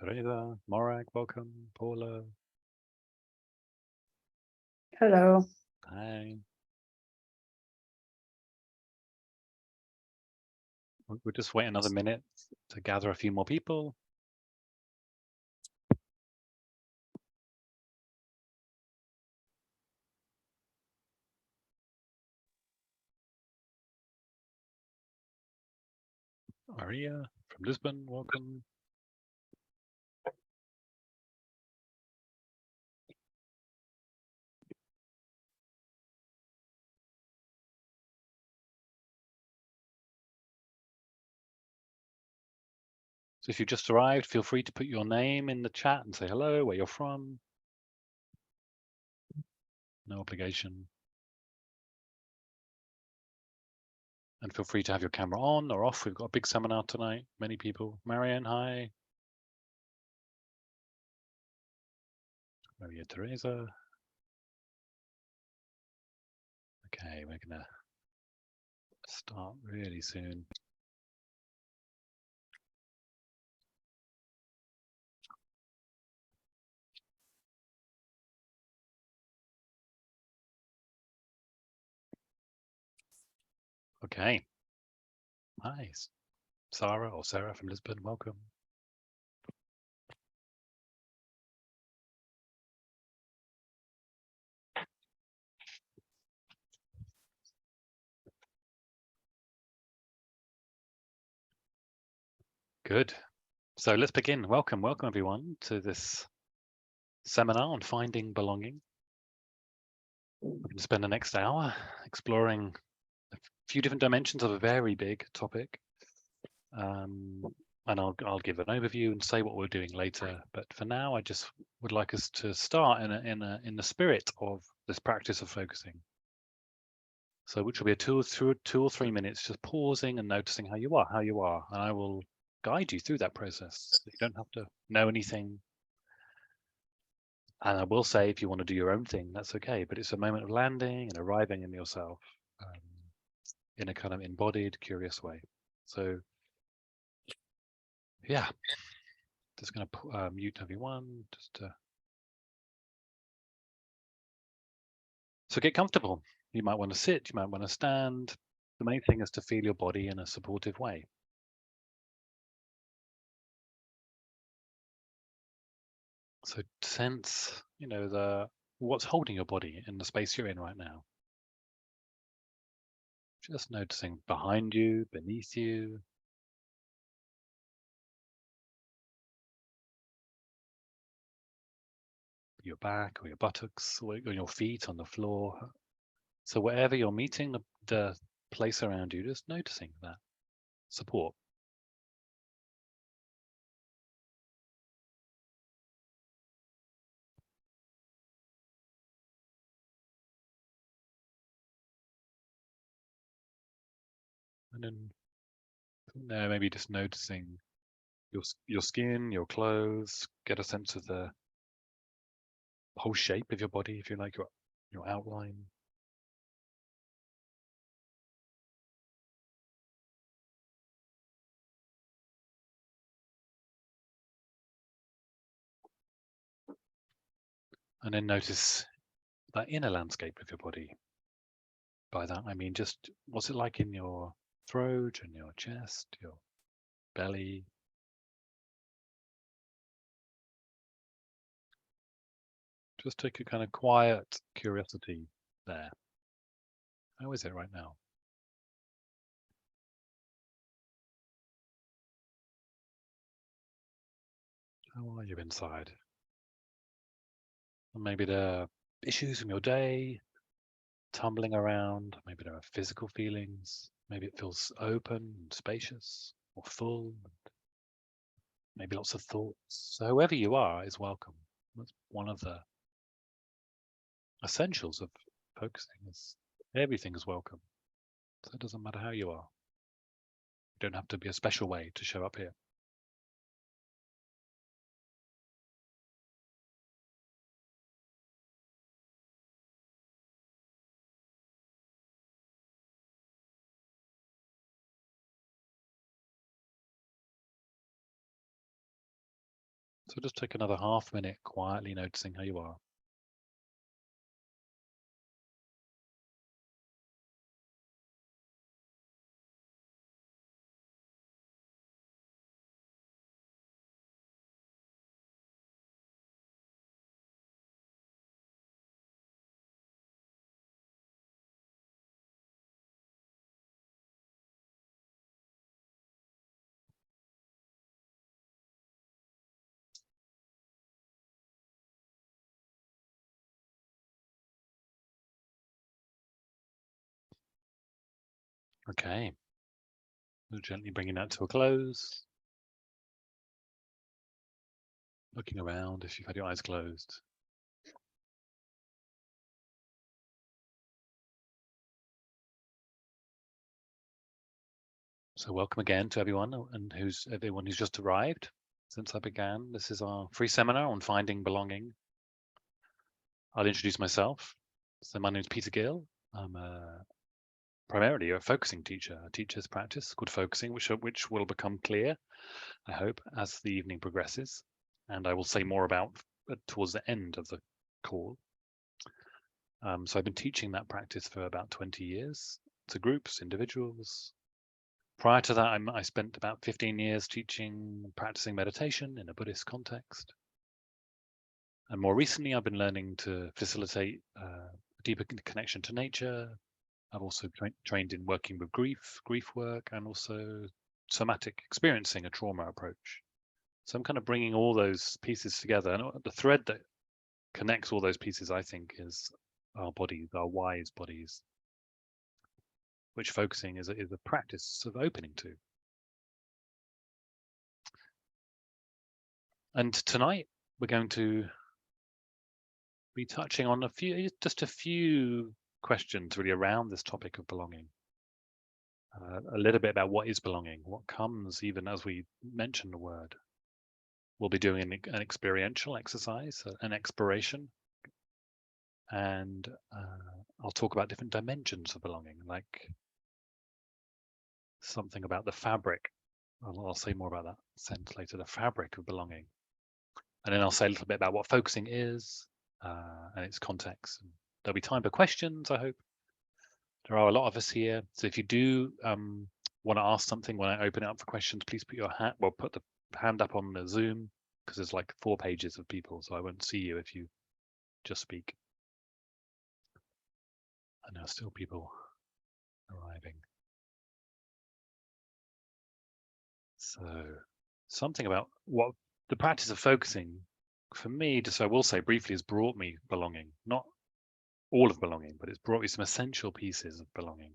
Teresa, Morag, welcome. Paula, Hello. hi. We'll just wait another minute to gather a few more people. Maria from Lisbon, welcome. So if you just arrived, feel free to put your name in the chat and say hello, where you're from. No obligation. And feel free to have your camera on or off. We've got a big seminar tonight. Many people. Marianne, hi. Maria Teresa. Okay, we're gonna start really soon. Okay. Hi, Sarah from Lisbon, welcome. Good. So let's begin. Welcome everyone to this seminar on finding belonging. We're going to spend the next hour exploring a few different dimensions of a very big topic. And I'll give an overview and say what we're doing later. But for now, I just would like us to start in the spirit of this practice of focusing. So which will be a 2 or 3 minutes, just pausing and noticing how you are, and I will guide you through that process. You don't have to know anything. And I will say, if you want to do your own thing, that's okay. But it's a moment of landing and arriving in yourself in a kind of embodied, curious way. So, yeah, just going to mute everyone. So get comfortable. You might want to sit, you might want to stand. The main thing is to feel your body in a supportive way. So sense, what's holding your body in the space you're in right now. Just noticing behind you, beneath you. Your back or your buttocks or your feet on the floor. So wherever you're meeting the place around you, just noticing that support. And then from there, maybe just noticing your skin, your clothes, get a sense of the whole shape of your body, if you like, your outline. And then notice that inner landscape of your body. By that, I mean just what's it like in your throat and your chest, your belly. Just take a kind of quiet curiosity there. How is it right now? How are you inside? And maybe there are issues from your day tumbling around. Maybe there are physical feelings. Maybe it feels open and spacious or full. Maybe lots of thoughts. So whoever you are is welcome. That's one of the essentials of focusing is everything is welcome. So it doesn't matter how you are. You don't have to be a special way to show up here. So just take another half minute quietly noticing how you are. Okay. So gently bringing that to a close. Looking around if you've had your eyes closed. So welcome again to everyone and everyone who's just arrived since I began. This is our free seminar on finding belonging. I'll introduce myself. So my name is Peter Gill. I'm primarily a focusing teacher, a teacher's practice called focusing, which will become clear, I hope, as the evening progresses. And I will say more about towards the end of the call. So I've been teaching that practice for about 20 years to groups, individuals. Prior to that, I spent about 15 years practicing meditation in a Buddhist context. And more recently, I've been learning to facilitate a deeper connection to nature. I've also trained in working with grief work, and also somatic experiencing, a trauma approach. So I'm kind of bringing all those pieces together. And the thread that connects all those pieces, I think, is our bodies, our wise bodies, which focusing is a practice of opening to. And tonight we're going to be touching on just a few questions really around this topic of belonging. A little bit about what is belonging, what comes even as we mention the word. We'll be doing an experiential exercise, an exploration, and I'll talk about different dimensions of belonging, like something about the fabric. I'll say more about that sense later, the fabric of belonging. And then I'll say a little bit about what focusing is and its context. And there'll be time for questions, I hope. There are a lot of us here. So if you do want to ask something when I open it up for questions, please put the hand up on the Zoom, because there's like 4 pages of people, so I won't see you if you just speak. And there are still people arriving. So something about what the practice of focusing, for me, just I will say briefly, has brought me belonging. Not all of belonging, but it's brought me some essential pieces of belonging.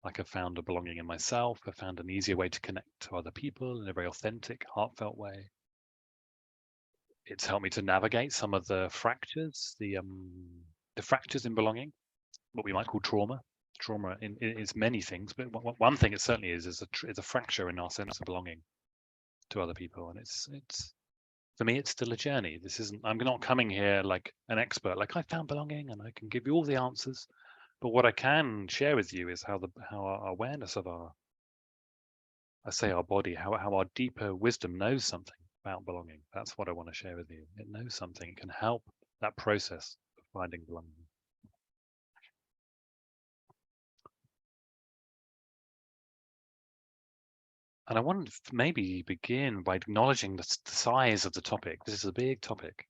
Like I found a belonging in myself. I found an easier way to connect to other people in a very authentic, heartfelt way. It's helped me to navigate some of the fractures, the fractures in belonging, what we might call trauma. Trauma is many things, but one thing it certainly is a fracture in our sense of belonging to other people. And it's for me, it's still a journey. I'm not coming here like an expert, like I found belonging and I can give you all the answers. But what I can share with you is how our awareness of our body, how our deeper wisdom knows something about belonging. That's what I want to share with you. It knows something. It can help that process of finding belonging. And I wanted to maybe begin by acknowledging the size of the topic. This is a big topic.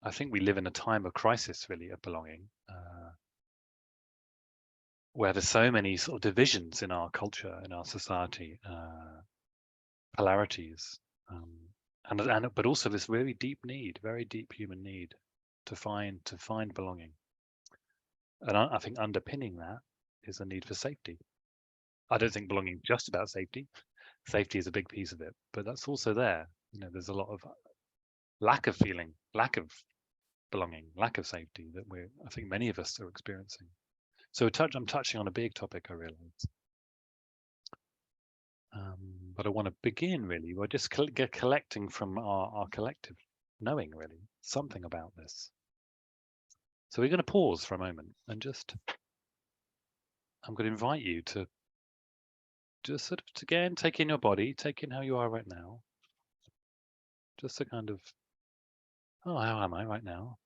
I think we live in a time of crisis, really, of belonging, where there's so many sort of divisions in our culture, in our society, polarities, but also this very deep need, very deep human need to find belonging. And I think underpinning that is a need for safety. I don't think belonging is just about safety. Safety is a big piece of it, but that's also there. There's a lot of lack of feeling, lack of belonging, lack of safety that I think many of us are experiencing. So I'm touching on a big topic, I realize. But I want to begin really by just collecting from our collective knowing, really, something about this. So we're going to pause for a moment and I'm going to invite you to just sort of, again, take in your body, take in how you are right now. Just a kind of, oh, how am I right now?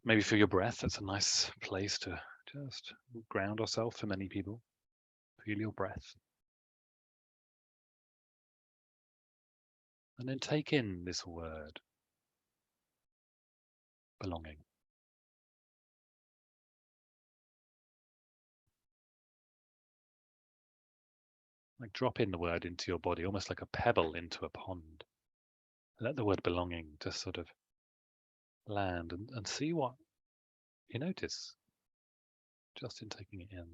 Maybe feel your breath. That's a nice place to just ground ourselves for many people. Feel your breath. And then take in this word, belonging. Like drop in the word into your body, almost like a pebble into a pond. Let the word belonging just sort of land and see what you notice just in taking it in.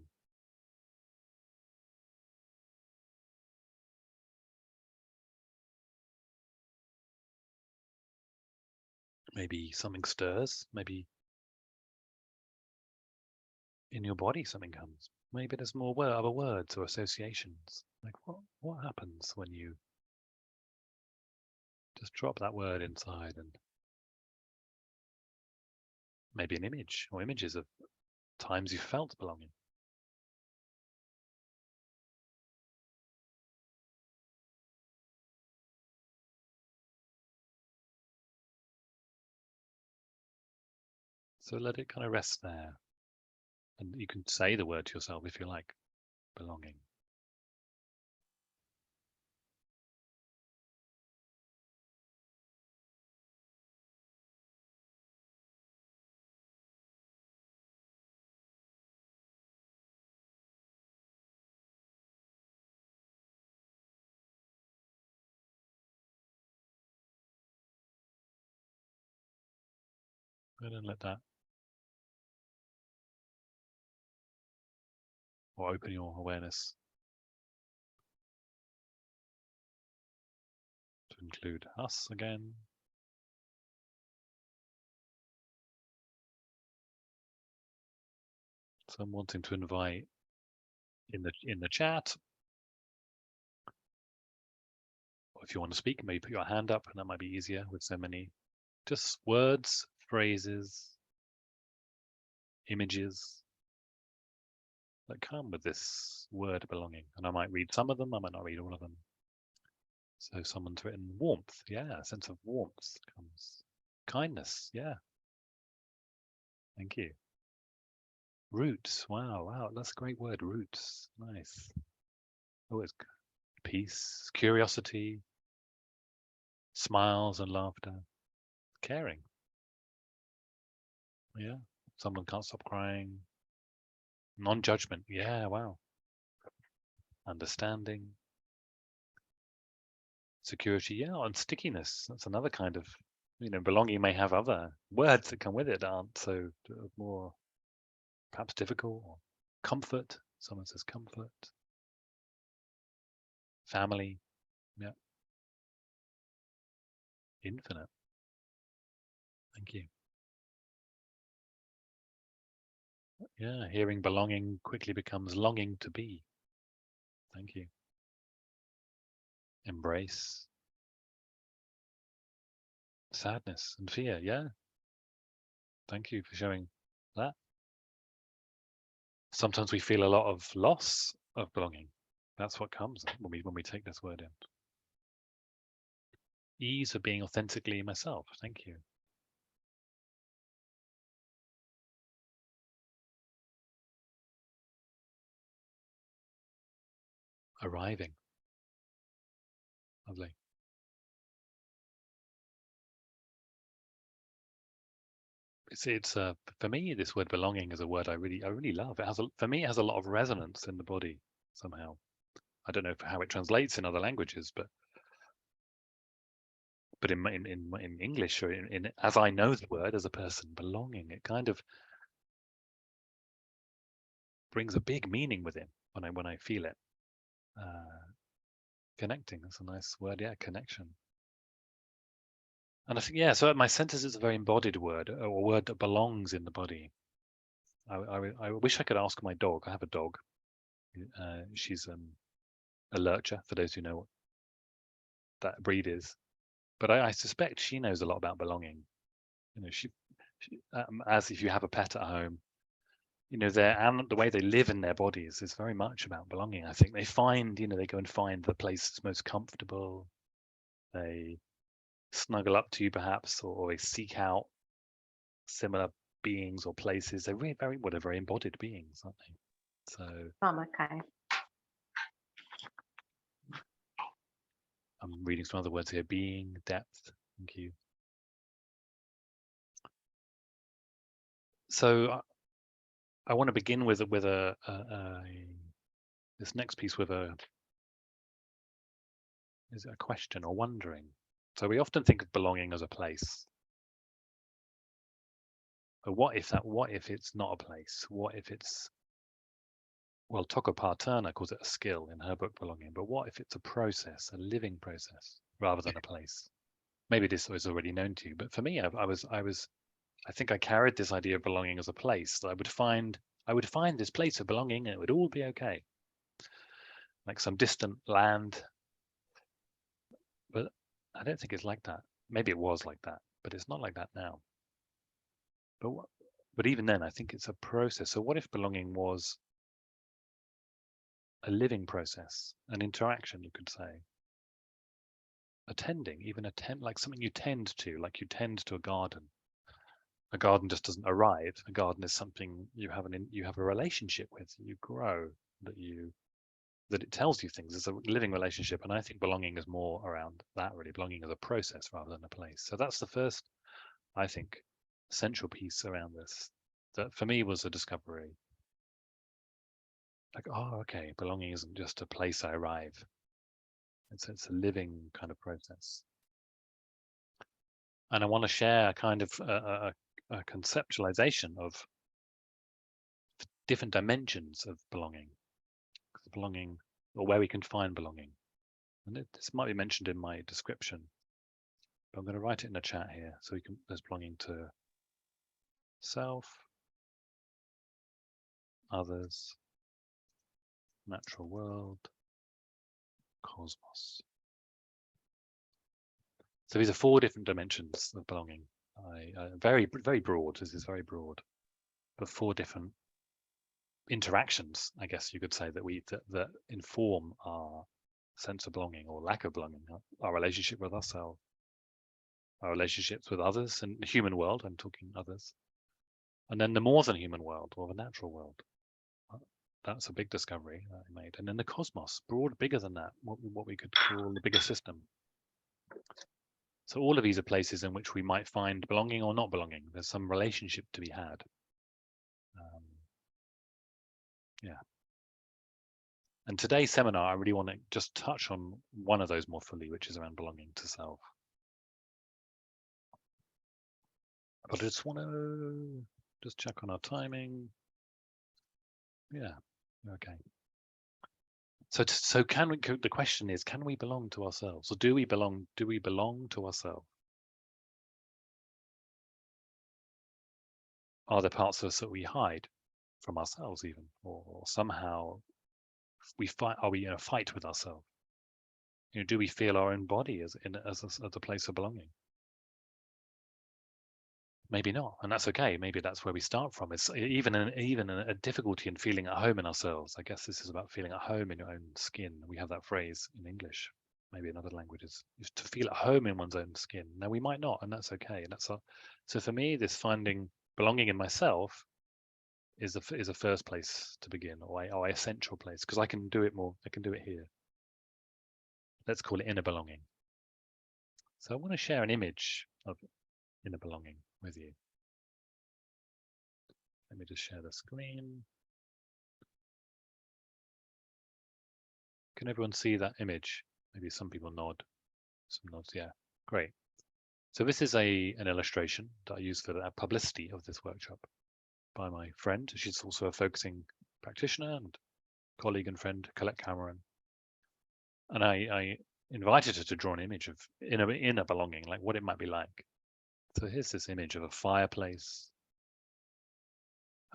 Maybe something stirs, maybe in your body something comes. Maybe there's more other words or associations. Like what happens when you just drop that word inside, and maybe an image or images of times you felt belonging. So let it kind of rest there. And you can say the word to yourself if you like, belonging. And then let that, or open your awareness to include us again. So I'm wanting to invite in the chat, or if you want to speak, maybe put your hand up, and that might be easier with so many just words, phrases, images that come with this word belonging. And I might read some of them, I might not read all of them. So someone's written warmth. Yeah, a sense of warmth comes. Kindness. Yeah. Thank you. Roots. Wow. That's a great word. Roots. Nice. Oh, it's peace, curiosity, smiles and laughter, caring. Yeah. Someone can't stop crying. Non-judgment. Yeah. Wow. Understanding. Security. Yeah. And stickiness. That's another kind of, belonging may have other words that come with it that aren't so more perhaps difficult. Or comfort. Someone says comfort. Family. Yeah. Infinite. Thank you. Yeah. Hearing belonging quickly becomes longing to be. Thank you. Embrace. Sadness and fear. Yeah. Thank you for showing that. Sometimes we feel a lot of loss of belonging. That's what comes when we take this word in. Ease of being authentically myself. Thank you. Arriving. Lovely. It's for me, this word belonging is a word I really love. For me, it has a lot of resonance in the body somehow. I don't know how it translates in other languages, but in English, or in as I know the word as a person, belonging, it kind of brings a big meaning within when I feel it. Connecting, that's a nice word. Yeah, connection. And I think, yeah, so my sense is a very embodied word, or a word that belongs in the body. I wish I could ask my dog. I have a dog. She's a lurcher, for those who know what that breed is. But I suspect she knows a lot about belonging. She as if you have a pet at home, you know, the way they live in their bodies is very much about belonging. I think they find, you know, they go and find the place that's most comfortable. They snuggle up to you perhaps, or they seek out similar beings or places. They're really they're very embodied beings, aren't they? So Okay. I'm reading some other words here: being, depth. Thank you. So I want to begin with this next piece with is it a question or wondering? So we often think of belonging as a place. But what if it's not a place? What if it's, well, Toko Turner calls it a skill in her book Belonging, but what if it's a process, a living process, rather than a place? Maybe this was already known to you, but for me, I think I carried this idea of belonging as a place that I would find this place of belonging and it would all be okay. Like some distant land. But I don't think it's like that. Maybe it was like that, but it's not like that now. But even then, I think it's a process. So what if belonging was a living process, an interaction, you could say? Even like something you tend to, like you tend to a garden. A garden just doesn't arrive. A garden is something you have a relationship with, you grow, that it tells you things. It's a living relationship, and I think belonging is more around that, really. Belonging as a process rather than a place. So that's the first, I think, central piece around this that for me was a discovery. Like, oh, okay, belonging isn't just a place I arrive. It's a living kind of process. And I want to share a kind of a conceptualization of different dimensions of belonging, or where we can find belonging. And this might be mentioned in my description, but I'm going to write it in the chat here. So there's belonging to self, others, natural world, cosmos. So these are 4 different dimensions of belonging. Very broad. This is very broad, but 4 different interactions, I guess you could say, that inform our sense of belonging or lack of belonging, our relationship with ourselves, our relationships with others, and the human world. I'm talking others, and then the more than human world or the natural world. That's a big discovery that I made. And then the cosmos, bigger than that, what we could call the bigger system. So all of these are places in which we might find belonging or not belonging. There's some relationship to be had. Yeah. And today's seminar, I really want to just touch on one of those more fully, which is around belonging to self. But I just want to just check on our timing. Yeah. Okay. So the question is, can we belong to ourselves, or do we belong to ourselves? Are there parts of us that we hide from ourselves even, or somehow we fight? Are we in a fight with ourselves? You know, do we feel our own body as a place of belonging? Maybe not, and that's okay. Maybe that's where we start from. It's even a difficulty in feeling at home in ourselves. I guess this is about feeling at home in your own skin. We have that phrase in English, maybe in other languages, is to feel at home in one's own skin. Now we might not, and that's okay. And so for me, this finding belonging in myself is a first place to begin, or a essential place, because I can do it more. I can do it here. Let's call it inner belonging. So I want to share an image of inner belonging with you. Let me just share the screen. Can everyone see that image? Maybe some people nod. Some nods, yeah. Great. So this is an illustration that I use for the publicity of this workshop by my friend. She's also a focusing practitioner and colleague and friend, Colette Cameron. And I invited her to draw an image of inner belonging, like what it might be like. So here's this image of a fireplace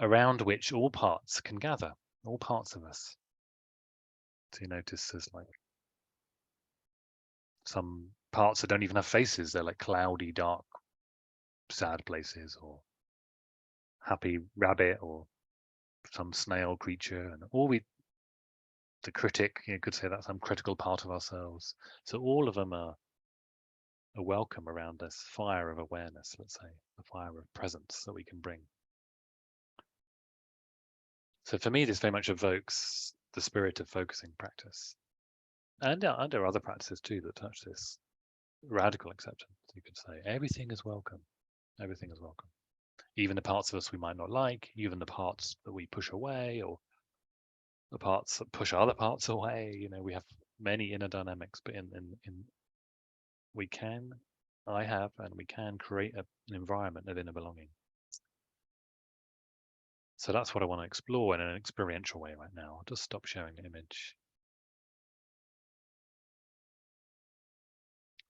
around which all parts can gather, all parts of us. So you notice there's like some parts that don't even have faces. They're like cloudy, dark, sad places, or happy rabbit, or some snail creature, and the critic, you could say that's some critical part of ourselves. So all of them are welcome around this fire of awareness, let's say, the fire of presence that we can bring. So for me, this very much evokes the spirit of focusing practice. And there are other practices too that touch this radical acceptance. You could say everything is welcome. Everything is welcome. Even the parts of us we might not like, even the parts that we push away, or the parts that push other parts away. You know, we have many inner dynamics, but we can create an environment of inner belonging. So that's what I want to explore in an experiential way right now. I'll just stop sharing the image.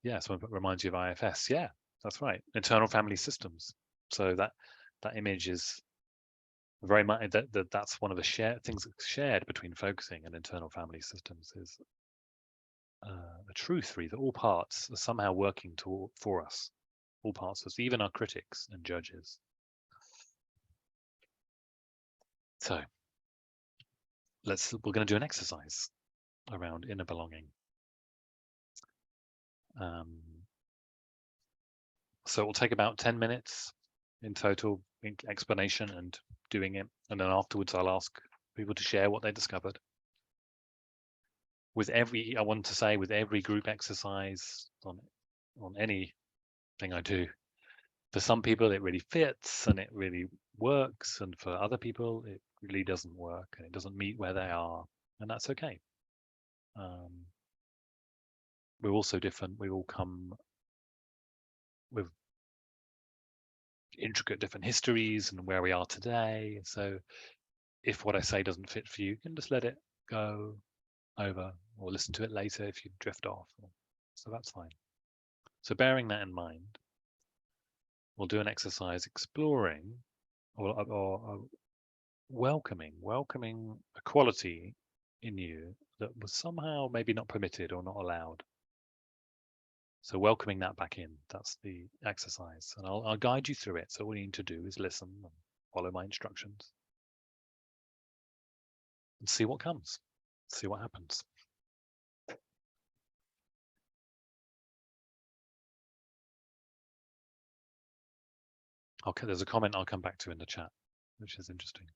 Yeah, so it reminds you of IFS. Yeah, that's right. Internal family systems. So that image is very much that's one of the things that's shared between focusing and internal family systems is a truth really that all parts are somehow working for us. All parts of us, even our critics and judges. So we're going to do an exercise around inner belonging. So it will take about 10 minutes in total explanation and doing it. And then afterwards, I'll ask people to share what they discovered. I want to say with every group exercise on anything I do, for some people it really fits and it really works. And for other people, it really doesn't work and it doesn't meet where they are. And that's okay. We're all so different. We all come with intricate different histories and where we are today. So if what I say doesn't fit for you, you can just let it go over or listen to it later if you drift off. So that's fine. So bearing that in mind, we'll do an exercise exploring or welcoming a quality in you that was somehow maybe not permitted or not allowed. So welcoming that back in, that's the exercise. And I'll guide you through it. So all you need to do is listen and follow my instructions and see what comes, see what happens. Okay, there's a comment I'll come back to in the chat, which is interesting.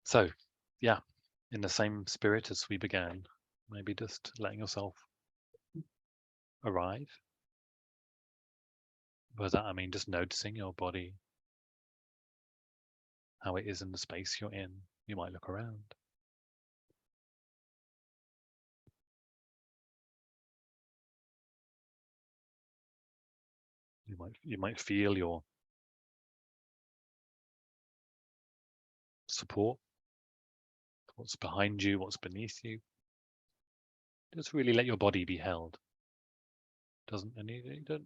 So, yeah, in the same spirit as we began, maybe just letting yourself arrive. By that I mean just noticing your body, how it is in the space you're in. You might look around. You might feel your support, what's behind you, what's beneath you. Just really let your body be held. You don't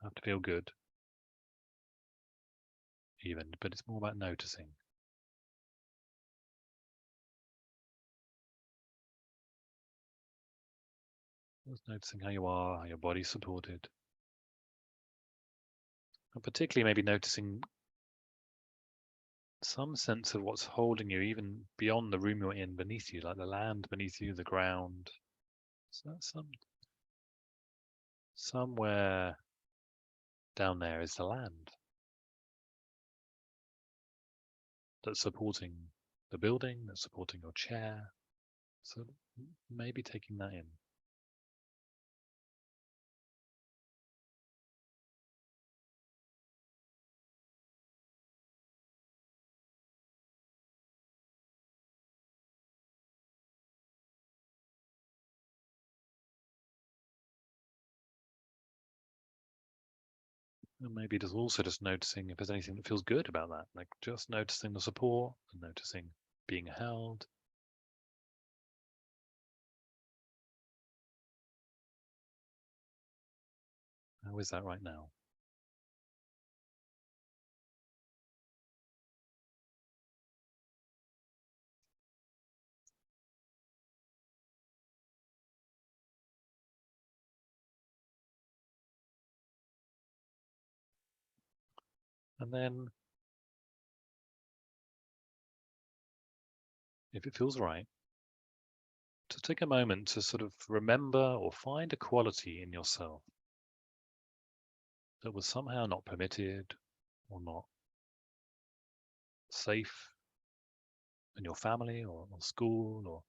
have to feel good even, but it's more about noticing. Just noticing how you are, how your body's supported. And particularly maybe noticing some sense of what's holding you even beyond the room you're in, beneath you, like the land beneath you, the ground. So somewhere down there is the land that's supporting the building, that's supporting your chair. So maybe taking that in. And maybe just noticing if there's anything that feels good about that, like just noticing the support and noticing being held. How is that right now? And then if it feels right, to take a moment to sort of remember or find a quality in yourself that was somehow not permitted or not safe in your family or school, or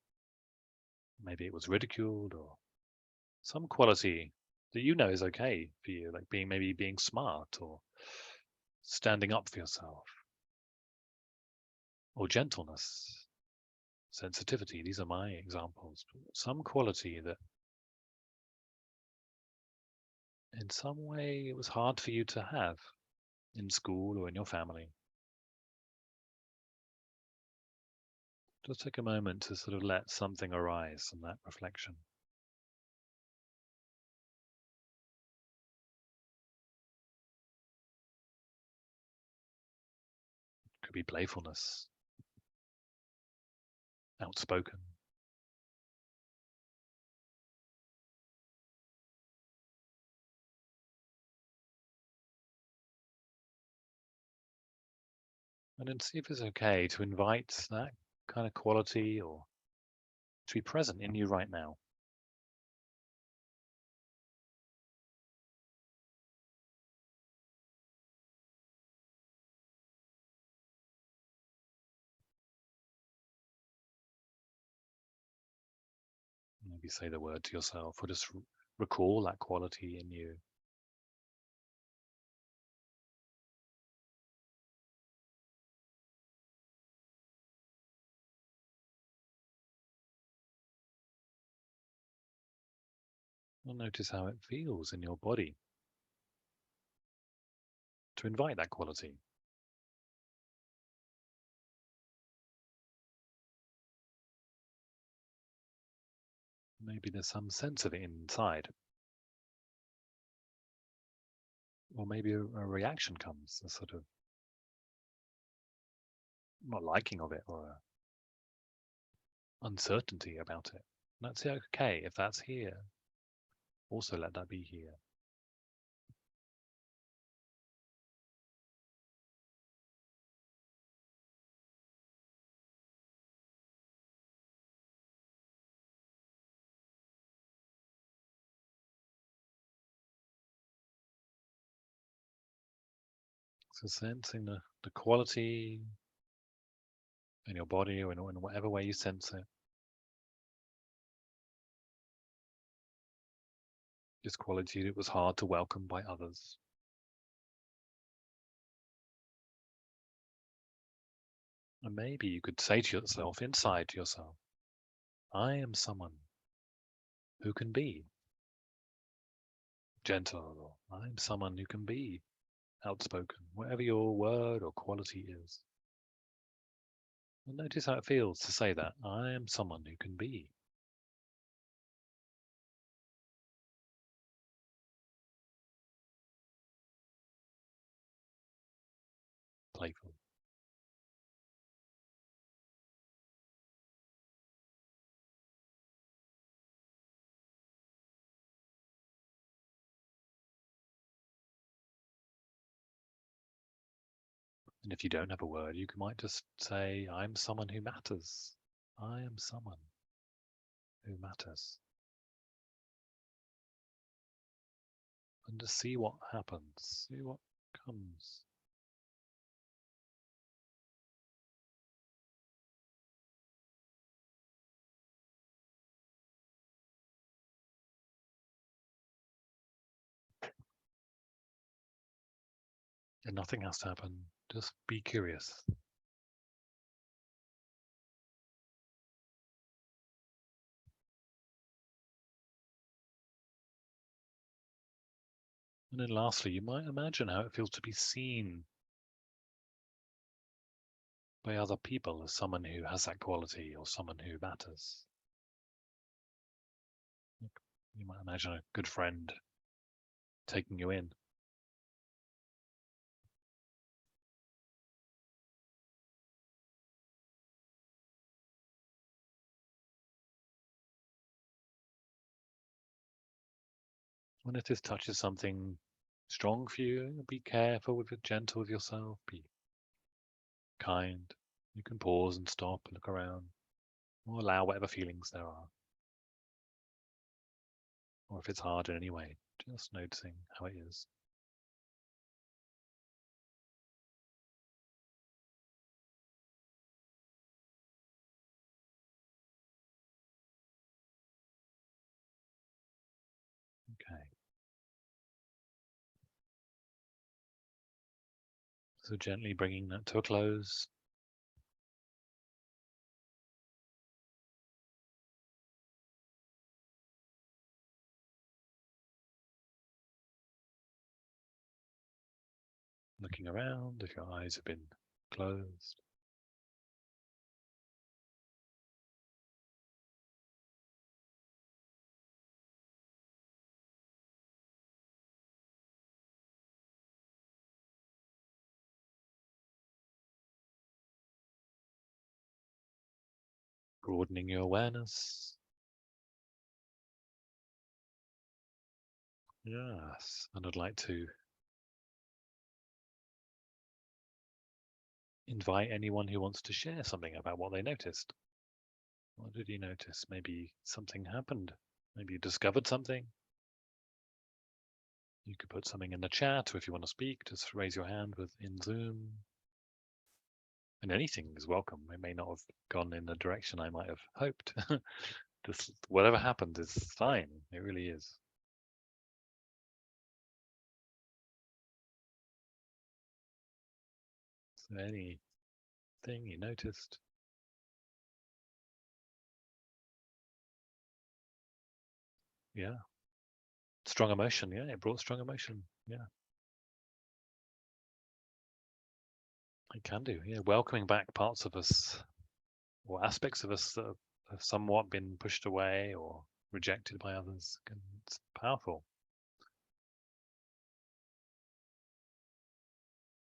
maybe it was ridiculed, or some quality that you know is okay for you, like maybe being smart or standing up for yourself, or gentleness, sensitivity. These are my examples. Some quality that in some way it was hard for you to have in school or in your family. Just take a moment to sort of let something arise from that reflection. It could be playfulness, outspoken. And then see if it's okay to invite that kind of quality or to be present in you right now. Maybe say the word to yourself, or just recall that quality in you. And notice how it feels in your body to invite that quality. Maybe there's some sense of it inside, or maybe a reaction comes, a sort of not liking of it, or a uncertainty about it. That's okay if that's here. Also let that be here. So sensing the quality in your body, or in whatever way you sense it. This quality that was hard to welcome by others. And maybe you could say to yourself, inside to yourself, I am someone who can be gentle, or I'm someone who can be outspoken, whatever your word or quality is. And notice how it feels to say that. I am someone who can be playful. And if you don't have a word, you might just say, I'm someone who matters. I am someone who matters. And just see what happens, see what comes. And nothing has to happen. Just be curious. And then lastly, you might imagine how it feels to be seen by other people as someone who has that quality or someone who matters. You might imagine a good friend taking you in. And if this touches something strong for you, be careful with it, gentle with yourself, be kind. You can pause and stop, look around. or allow whatever feelings there are. Or if it's hard in any way, just noticing how it is. Okay. So gently bringing that to a close. Looking around if your eyes have been closed. Broadening your awareness. Yes, and I'd like to invite anyone who wants to share something about what they noticed. What did you notice? Maybe something happened. Maybe you discovered something. You could put something in the chat, or if you want to speak, just raise your hand in Zoom. And anything is welcome. It may not have gone in the direction I might have hoped. Just whatever happened is fine. It really is. So anything you noticed. Yeah. Strong emotion. Yeah, it brought strong emotion. Yeah. It can do. Yeah. Welcoming back parts of us or aspects of us that have somewhat been pushed away or rejected by others. It's powerful.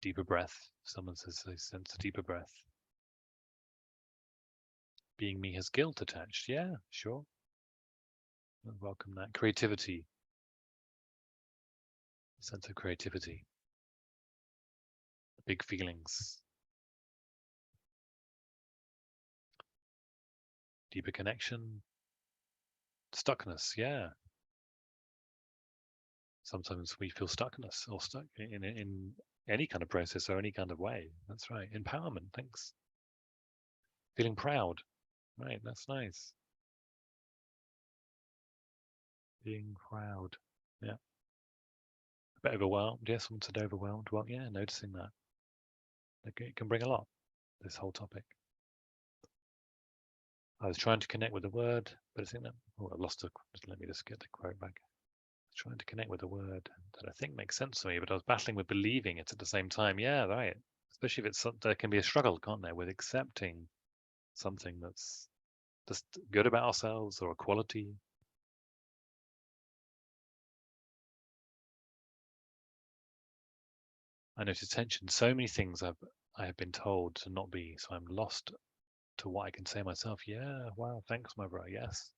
Deeper breath. Someone says they sense a deeper breath. Being me has guilt attached. Yeah, sure. Welcome that. Creativity. Sense of creativity. Big feelings. Deeper connection. Stuckness. Yeah. Sometimes we feel stuckness or stuck in any kind of process or any kind of way. That's right. Empowerment. Thanks. Feeling proud. Right. That's nice. Being proud. Yeah. A bit overwhelmed. Yes, someone said overwhelmed. Well, yeah, noticing that. It can bring a lot, this whole topic. I was trying to connect with the word, but I think that, oh, I lost it. Let me just get the quote back. I was trying to connect with a word that I think makes sense to me, but I was battling with believing it at the same time. Yeah, right. Especially if there can be a struggle, can't there, with accepting something that's just good about ourselves or a quality. I notice tension. So many things I have been told to not be, so I'm lost to what I can say myself. Yeah, wow, thanks, my bro. Yes.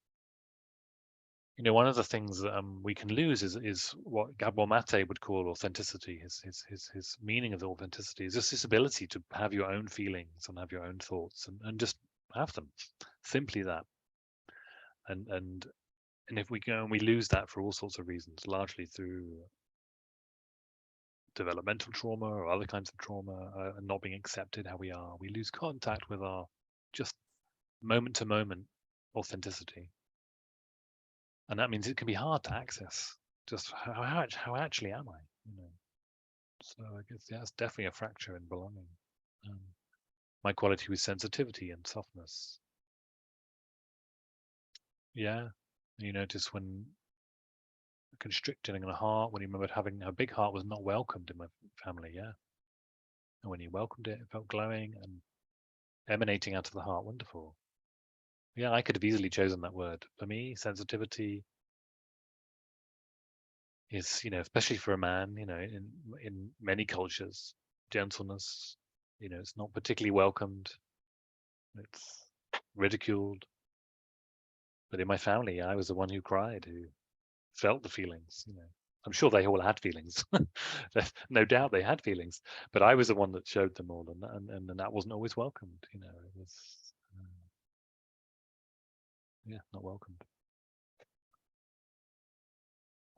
One of the things that we can lose is what Gabor Mate would call authenticity. His meaning of authenticity is just this ability to have your own feelings and have your own thoughts and just have them. Simply that. And if we go and we lose that for all sorts of reasons, largely through developmental trauma or other kinds of trauma, and not being accepted how we are, we lose contact with our just moment to moment authenticity. And that means it can be hard to access just how actually am I, So I guess that's definitely a fracture in belonging. Um, my quality was sensitivity and softness. Yeah, you notice when constricting in the heart, when you remembered having a big heart was not welcomed in my family. Yeah, and when you welcomed it, it felt glowing and emanating out of the heart. Wonderful. Yeah, I could have easily chosen that word. For me, sensitivity is, especially for a man, in many cultures, gentleness, it's not particularly welcomed. It's ridiculed. But in my family, I was the one who cried, who felt the feelings. I'm sure they all had feelings. No doubt they had feelings, but I was the one that showed them all, and that wasn't always welcomed. It was. Yeah, not welcomed.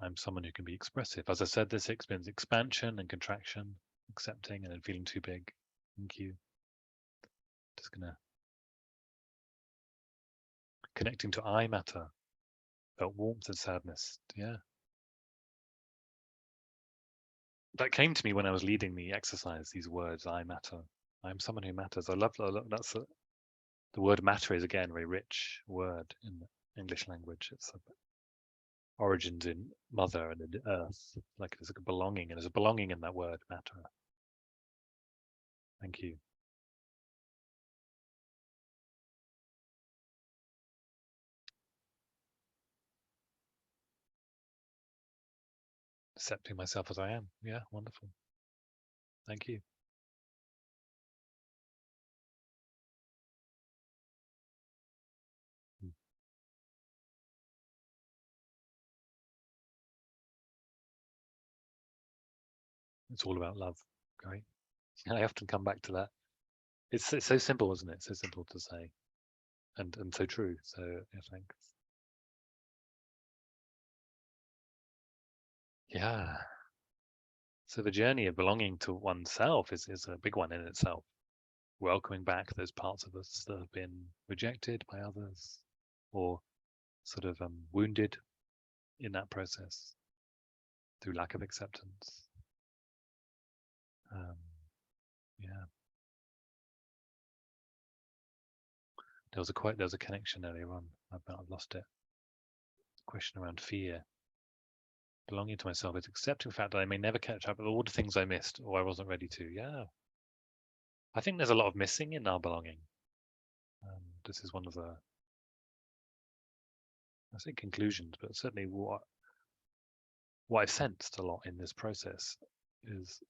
I'm someone who can be expressive. As I said, this experience expansion and contraction, accepting and then feeling too big. Thank you. Just gonna connecting to I matter. Felt warmth and sadness. Yeah. That came to me when I was leading the exercise, these words, I matter. I'm someone who matters. I love that's the word matter is again a very rich word in the English language. It's origins in mother and in earth. Like there's a belonging, and there's a belonging in that word matter. Thank you. Accepting myself as I am. Yeah, wonderful. Thank you. It's all about love. Great. I often come back to that. It's so simple, isn't it? So simple to say, and so true. So yeah, thanks. Yeah. So the journey of belonging to oneself is a big one in itself. Welcoming back those parts of us that have been rejected by others, or sort of wounded in that process through lack of acceptance. Um, yeah. There was a connection earlier on. I've lost it. Question around fear. Belonging to myself is accepting the fact that I may never catch up with all the things I missed or I wasn't ready to. Yeah. I think there's a lot of missing in our belonging. This is one of the, I say conclusions, but certainly what I've sensed a lot in this process is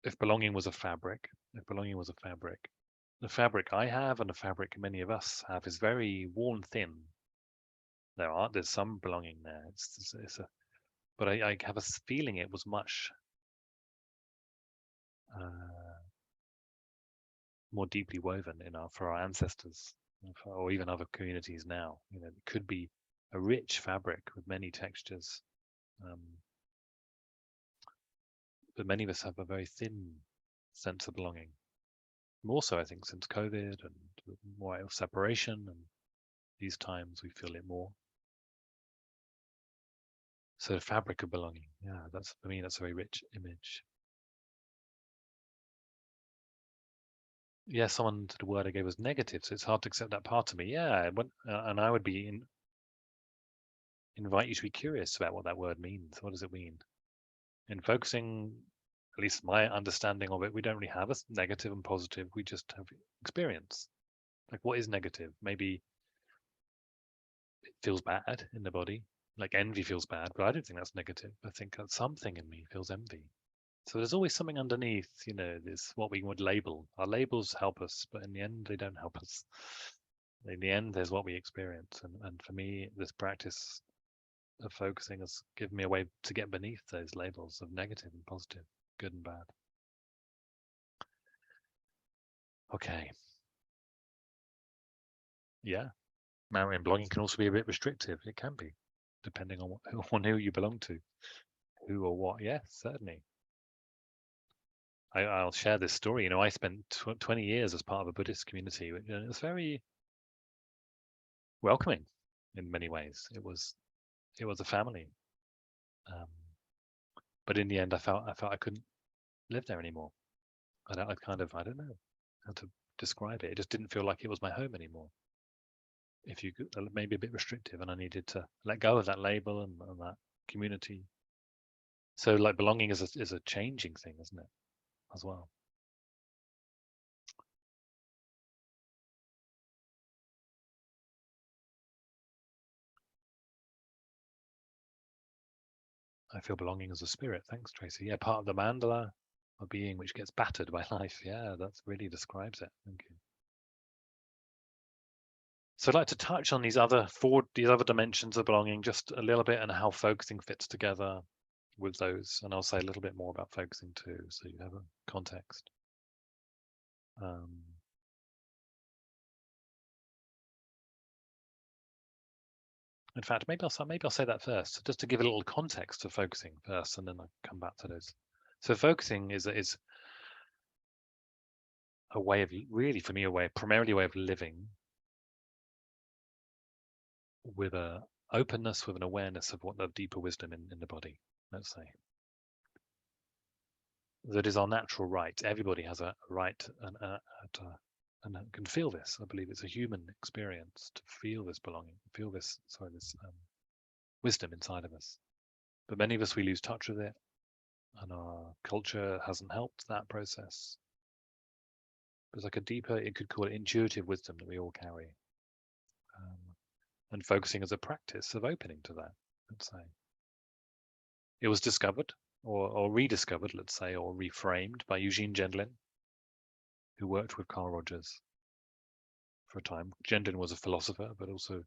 if belonging was a fabric, the fabric I have and the fabric many of us have is very worn thin. There's some belonging there. But I have a feeling it was much uh, more deeply woven for our ancestors, or even other communities now. It could be a rich fabric with many textures, um, but many of us have a very thin sense of belonging. More so, I think, since COVID and more of separation, and these times we feel it more. So the fabric of belonging, yeah, that's for me. That's a very rich image. Yeah, the word I gave was negative, so it's hard to accept that part of me. Yeah, and I would invite you to be curious about what that word means. What does it mean? In focusing, at least my understanding of it, we don't really have a negative and positive. We just have experience. Like, what is negative? Maybe it feels bad in the body. Like envy feels bad, but I don't think that's negative. I think that something in me feels envy. So there's always something underneath, this what we would label. Our labels help us, but in the end, they don't help us. In the end, there's what we experience. And for me, this practice of focusing has given me a way to get beneath those labels of negative and positive, good and bad. Okay. Yeah. Now, and blogging can also be a bit restrictive. It can be, depending on who you belong to, who or what. Yes, certainly. I'll share this story. I spent 20 years as part of a Buddhist community. It was very welcoming in many ways. It was a family, um, but in the end, I felt I couldn't live there anymore. I don't know how to describe it. It just didn't feel like it was my home anymore. If you could, maybe a bit restrictive, and I needed to let go of that label and that community. So, like belonging is a changing thing, isn't it? As well. I feel belonging as a spirit. Thanks, Tracy. Yeah, part of the mandala, a being which gets battered by life. Yeah, that really describes it. Thank you. So I'd like to touch on these other dimensions of belonging just a little bit, and how focusing fits together with those. And I'll say a little bit more about focusing too, so you have a context. Um, In fact, maybe I'll say that first, just to give a little context to focusing first, and then I'll come back to those. So focusing is a way of, really for me, primarily a way of living with a openness, with an awareness of what the deeper wisdom in the body, let's say. That is our natural right. Everybody has a right and can feel this. I believe it's a human experience to feel this belonging, feel this wisdom inside of us. But many of us, we lose touch with it, and our culture hasn't helped that process. There's like a deeper, you could call it intuitive wisdom that we all carry. And focusing as a practice of opening to that, let's say. It was discovered or rediscovered, let's say, or reframed by Eugene Gendlin, who worked with Carl Rogers for a time. Gendlin was a philosopher, but also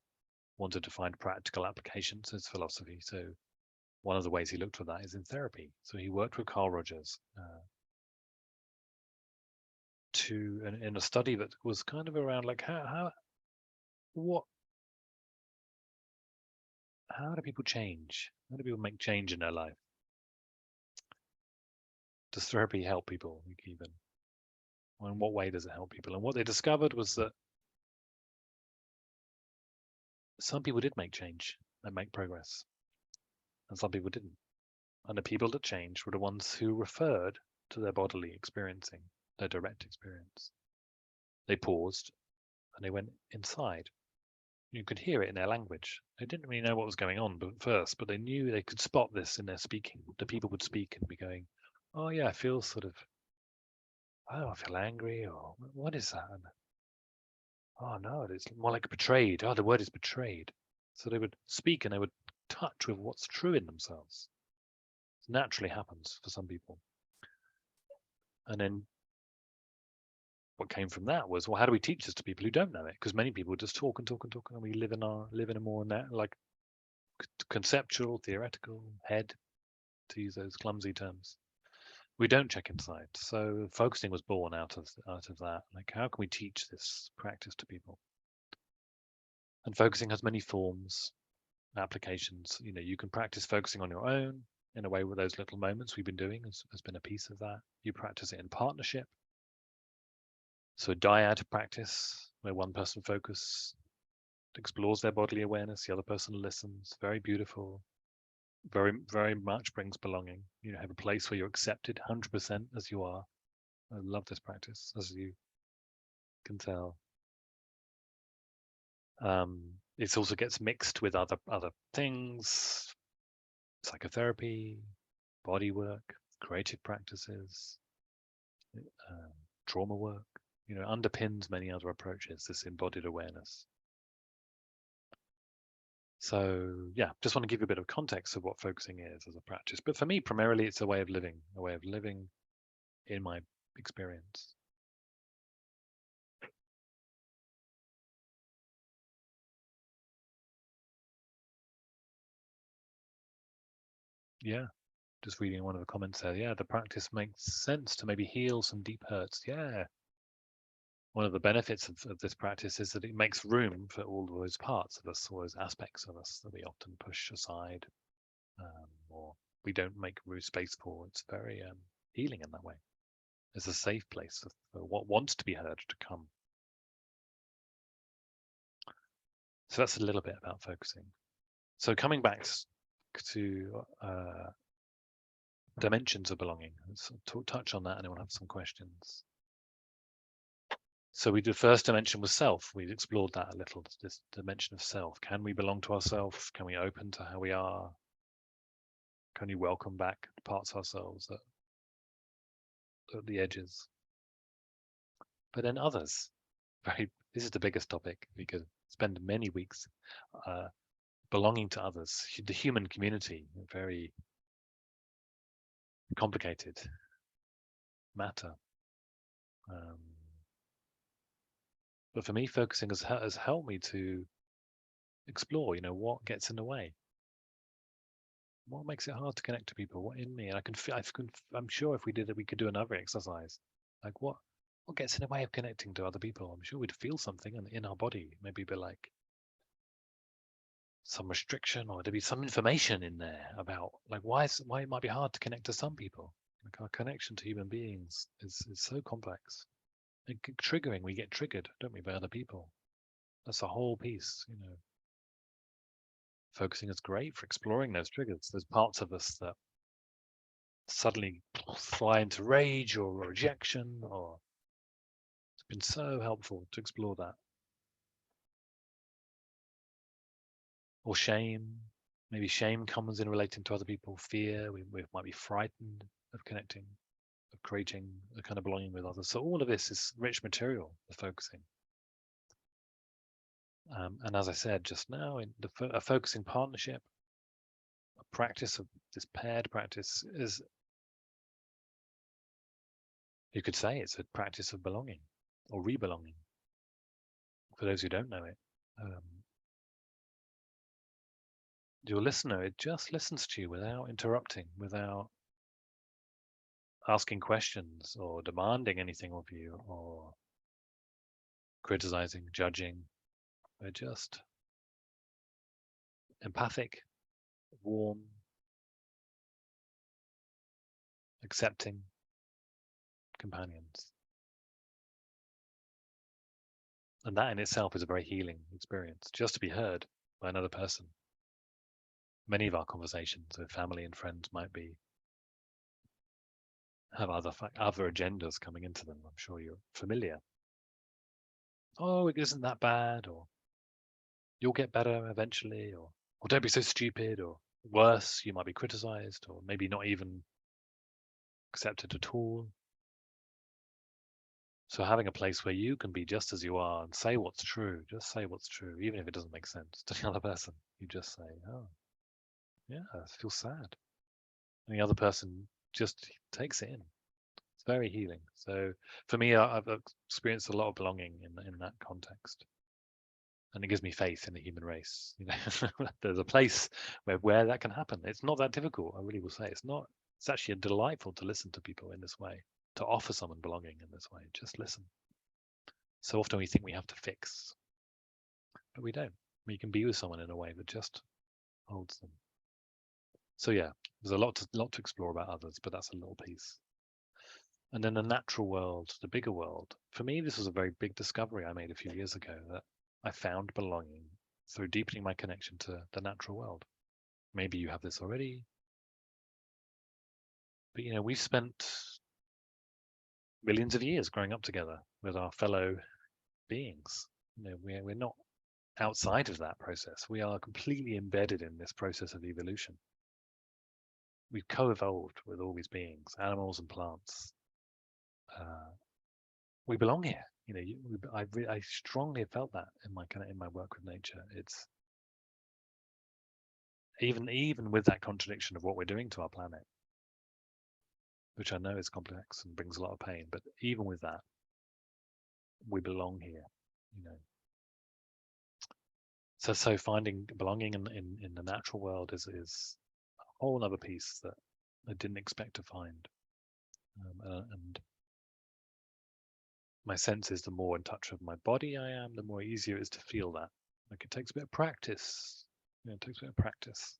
wanted to find practical applications as philosophy. So one of the ways he looked for that is in therapy. So he worked with Carl Rogers in a study that was kind of around like how do people change? How do people make change in their life? Does therapy help people even? Or in what way does it help people? And what they discovered was that some people did make change and make progress, and some people didn't. And the people that changed were the ones who referred to their bodily experiencing, their direct experience. They paused and they went inside. You could hear it in their language. They didn't really know what was going on first, but they knew they could spot this in their speaking. The people would speak and be going, "Oh yeah, I feel I feel angry," or "What is that?" And, "Oh no, it's more like betrayed." "Oh, the word is betrayed." So they would speak and they would touch with what's true in themselves. It naturally happens for some people. And then what came from that was, well, how do we teach this to people who don't know it? Because many people just talk and talk and talk, and we live in a more like conceptual, theoretical head, to use those clumsy terms. We don't check inside. So focusing was born out of that. Like, how can we teach this practice to people? And focusing has many forms, applications. You can practice focusing on your own in a way with those little moments we've been doing has been a piece of that. You practice it in partnership. So a dyad practice where one person explores their bodily awareness, the other person listens. Very beautiful. Very, very much brings belonging. Have a place where you're accepted 100% as you are. I love this practice, as you can tell. It also gets mixed with other things, psychotherapy, body work, creative practices, trauma work. Underpins many other approaches, this embodied awareness. So yeah, just want to give you a bit of context of what focusing is as a practice. But for me, primarily, it's a way of living in my experience. Yeah, just reading one of the comments there. Yeah, the practice makes sense to maybe heal some deep hurts. Yeah. One of the benefits of this practice is that it makes room for all those parts of us, all those aspects of us that we often push aside, or we don't make space for. It's very healing in that way. It's a safe place for what wants to be heard to come. So that's a little bit about focusing. So coming back to dimensions of belonging, let's touch on that, and then we'll have some questions. So the first dimension was self. We explored that a little, this dimension of self. Can we belong to ourselves? Can we open to how we are? Can you welcome back parts of ourselves at the edges? But then others, this is the biggest topic. We could spend many weeks belonging to others. The human community, very complicated matter. But for me, focusing has helped me to explore, what gets in the way. What makes it hard to connect to people? What in me? And I'm sure if we did it, we could do another exercise. Like what gets in the way of connecting to other people? I'm sure we'd feel something in our body. Maybe be like, some restriction, or there'd be some information in there about like why it might be hard to connect to some people. Like our connection to human beings is so complex and triggering. We get triggered, don't we, by other people? That's a whole piece, Focusing is great for exploring those triggers. There's parts of us that suddenly fly into rage or rejection, or it's been so helpful to explore that. Or shame. Maybe shame comes in relating to other people. Fear, we might be frightened of connecting, of creating a kind of belonging with others. So all of this is rich material for focusing. And as I said just now, in a focusing partnership, a practice of this paired practice is, you could say it's a practice of belonging or rebelonging for those who don't know it. Your listener, it just listens to you without interrupting, without asking questions or demanding anything of you or criticizing, judging. We're just empathic, warm, accepting companions. And that in itself is a very healing experience, just to be heard by another person. Many of our conversations with family and friends might have other agendas coming into them. I'm sure you're familiar. Oh, it isn't that bad, or you'll get better eventually, or don't be so stupid, or worse, you might be criticized, or maybe not even accepted at all. So having a place where you can be just as you are and say what's true, just say what's true, even if it doesn't make sense to the other person. You just say, oh, yeah, I feel sad. And the other person just takes it in. It's very healing. So for me, I've experienced a lot of belonging in that context. And it gives me faith in the human race. There's a place where that can happen. It's not that difficult, I really will say. It's actually delightful to listen to people in this way, to offer someone belonging in this way. Just listen. So often we think we have to fix, but we don't. We can be with someone in a way that just holds them. So yeah, there's a lot to explore about others, but that's a little piece. And then the natural world, the bigger world. For me, this was a very big discovery I made a few years ago, that I found belonging through deepening my connection to the natural world. Maybe you have this already, but we've spent millions of years growing up together with our fellow beings. We're not outside of that process. We are completely embedded in this process of evolution. We've co-evolved with all these beings, animals and plants. We belong here. I strongly felt that in my work with nature. It's even with that contradiction of what we're doing to our planet, which I know is complex and brings a lot of pain, but even with that, we belong here. So finding belonging in the natural world is a whole other piece that I didn't expect to find. And my sense is the more in touch with my body I am, the more easier it is to feel that. Like it takes a bit of practice. It takes a bit of practice.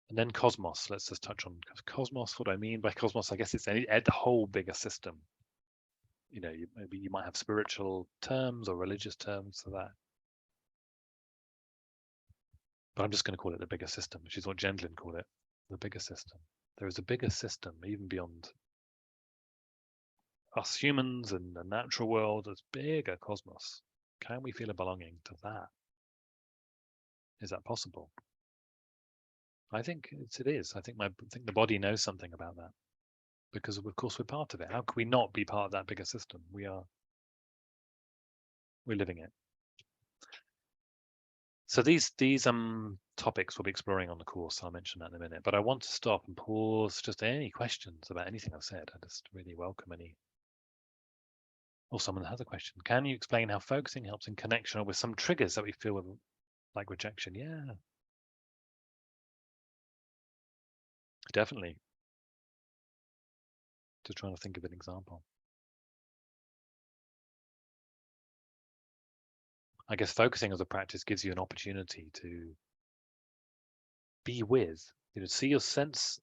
And then cosmos. Let's just touch on cosmos. What do I mean by cosmos? I guess it's the whole bigger system. Maybe you might have spiritual terms or religious terms for that. But I'm just going to call it the bigger system, which is what Gendlin called it, the bigger system. There is a bigger system, even beyond us humans and the natural world. There's bigger cosmos. Can we feel a belonging to that? Is that possible? I think it is. I think the body knows something about that, because of course we're part of it. How can we not be part of that bigger system? We're living it. So these topics we'll be exploring on the course. I'll mention that in a minute. But I want to stop and pause. Just any questions about anything I've said. I just really welcome any. Or someone has a question. Can you explain how focusing helps in connection or with some triggers that we feel with, like rejection? Yeah, definitely. Just trying to think of an example. I guess focusing as a practice gives you an opportunity to be with. See your sense,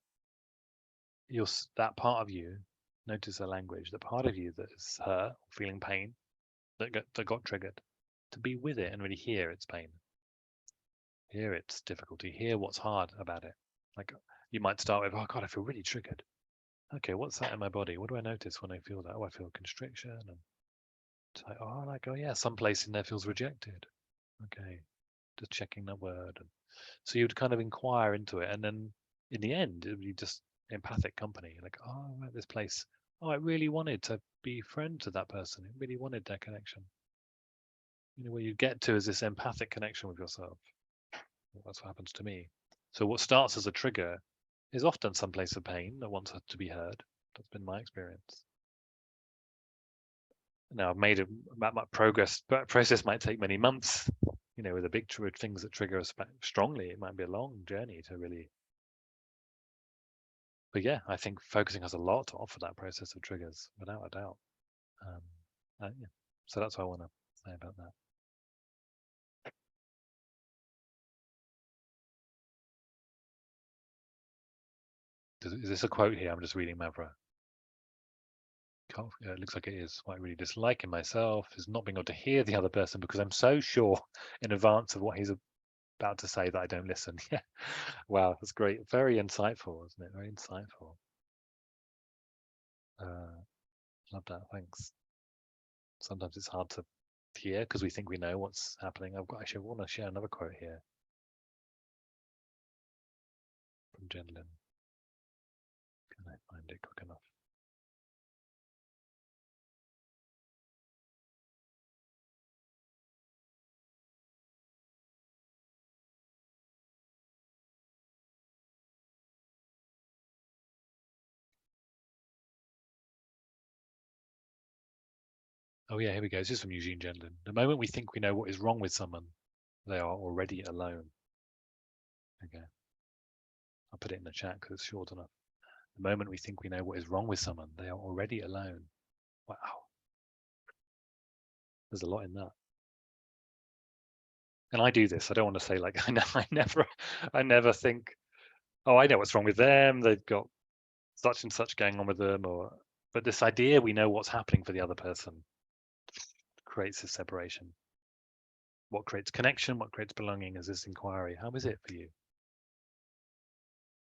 that part of you. Notice the language. The part of you that is hurt, feeling pain, that got triggered. To be with it and really hear its pain, hear its difficulty, hear what's hard about it. Like you might start with, oh God, I feel really triggered. Okay, what's that in my body? What do I notice when I feel that? Oh, I feel constriction, and it's like, oh yeah, some place in there feels rejected. Okay, just checking that word. And so you'd kind of inquire into it, and then in the end, it would be just empathic company. Like, oh, I'm at this place. Oh, I really wanted to be friends with that person. I really wanted that connection. Where you get to is this empathic connection with yourself. That's what happens to me. So what starts as a trigger is often some place of pain that wants to be heard. That's been my experience. Now I've made my progress, but process might take many months. With the big things that trigger us strongly, it might be a long journey to really. But yeah, I think focusing has a lot to offer that process of triggers, without a doubt. Yeah. So that's what I want to say about that. Is this a quote here? I'm just reading Mavra. It looks like it is. What I really dislike in myself is not being able to hear the other person because I'm so sure in advance of what he's about to say that I don't listen. Yeah. Wow, that's great. Very insightful, isn't it? Very insightful. Love that. Thanks. Sometimes it's hard to hear because we think we know what's happening. I want to share another quote here from Jen Lin. Can I find it quick enough? Oh yeah, here we go. This is from Eugene Gendlin. The moment we think we know what is wrong with someone, they are already alone. Okay. I'll put it in the chat because it's short enough. The moment we think we know what is wrong with someone, they are already alone. Wow. There's a lot in that. And I do this. I don't want to say like I never think, oh, I know what's wrong with them. They've got such and such going on with them, but this idea we know what's happening for the other person creates this separation. What creates connection, what creates belonging is this inquiry. How is it for you?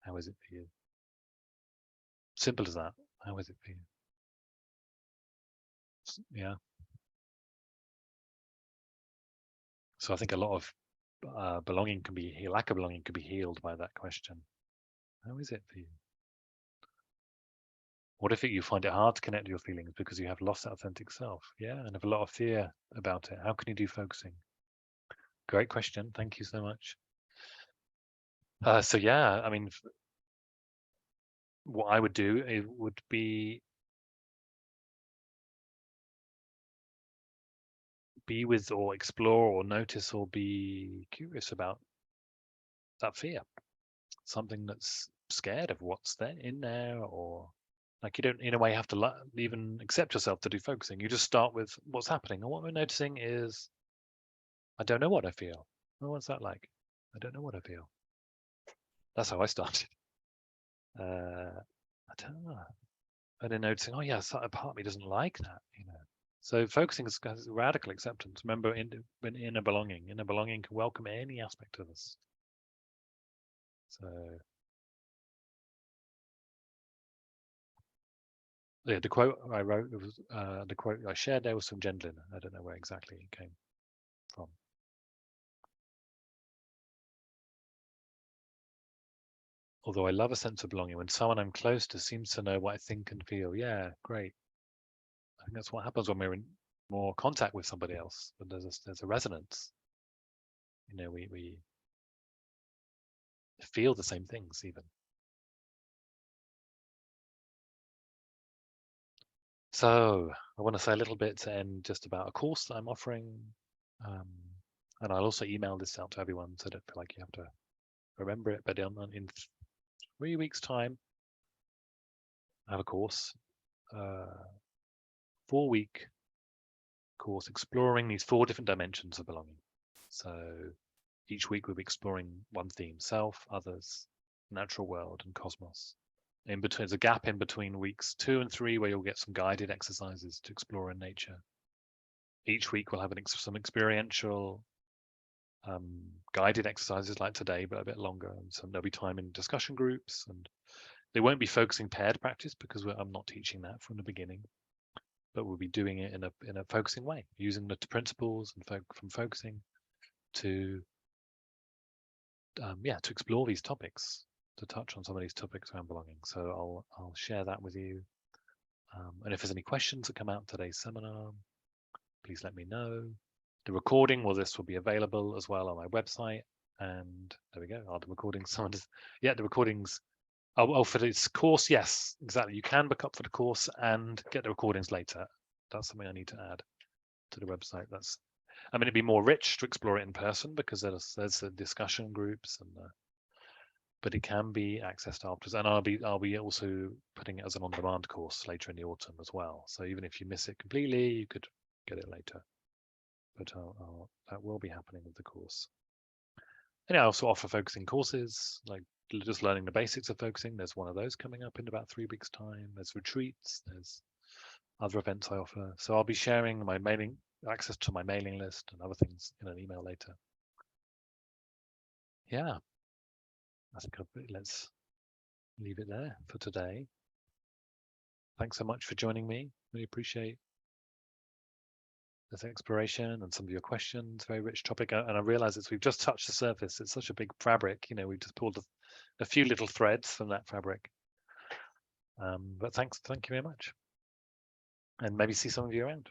How is it for you? Simple as that. How is it for you? Yeah. So I think a lot of lack of belonging can be healed by that question. How is it for you? What if you find it hard to connect to your feelings because you have lost that authentic self? Yeah, and have a lot of fear about it. How can you do focusing? Great question. Thank you so much. So yeah, I mean, what I would do would be with or explore or notice or be curious about that fear. Something that's scared of what's there in there, or like you don't in a way have to even accept yourself to do focusing. You just start with what's happening, and what we're noticing is I don't know what I feel. Well, what's that like? I don't know what I feel. That's how I started. I don't know. And then noticing, oh yeah, a part of me doesn't like that. So focusing is radical acceptance. Remember, inner belonging. Inner belonging can welcome any aspect of us. So yeah, the quote I wrote was the quote I shared there was from Jen Lin. I don't know where exactly it came from. Although I love a sense of belonging when someone I'm close to seems to know what I think and feel. Yeah, great. I think that's what happens when we're in more contact with somebody else. When there's a resonance. We feel the same things even. So I want to say a little bit to end just about a course that I'm offering. And I'll also email this out to everyone so don't feel like you have to remember it. But in 3 weeks' time, I have a course, 4-week course exploring these 4 different dimensions of belonging. So Each week we'll be exploring one theme: self, others, natural world, and cosmos. In between, there's a gap in between weeks 2 and 3 where you'll get some guided exercises to explore in nature. Each week we'll have some experiential guided exercises like today, but a bit longer. And so there'll be time in discussion groups, and they won't be focusing paired practice because I'm not teaching that from the beginning, but we'll be doing it in a focusing way, using the principles and from focusing to to explore these topics, to touch on some of these topics around belonging. So I'll share that with you. And if there's any questions that come out today's seminar, please let me know. The recording, this will be available as well on my website. And there we go. The recordings. The recordings. Oh, for this course, yes, exactly. You can book up for the course and get the recordings later. That's something I need to add to the website. It'd be more rich to explore it in person because there's the discussion groups but it can be accessed afterwards. And I'll be also putting it as an on-demand course later in the autumn as well. So even if you miss it completely, you could get it later. But that will be happening with the course. And I also offer focusing courses, like just learning the basics of focusing. There's one of those coming up in about 3 weeks' time. There's retreats. There's other events I offer. So I'll be sharing my access to my mailing list and other things in an email later. Yeah, I think let's leave it there for today. Thanks so much for joining me. Really appreciate this exploration and some of your questions. Very rich topic, and I realize we've just touched the surface. It's such a big fabric. We've just pulled a few little threads from that fabric. But thank you very much, and maybe see some of you around.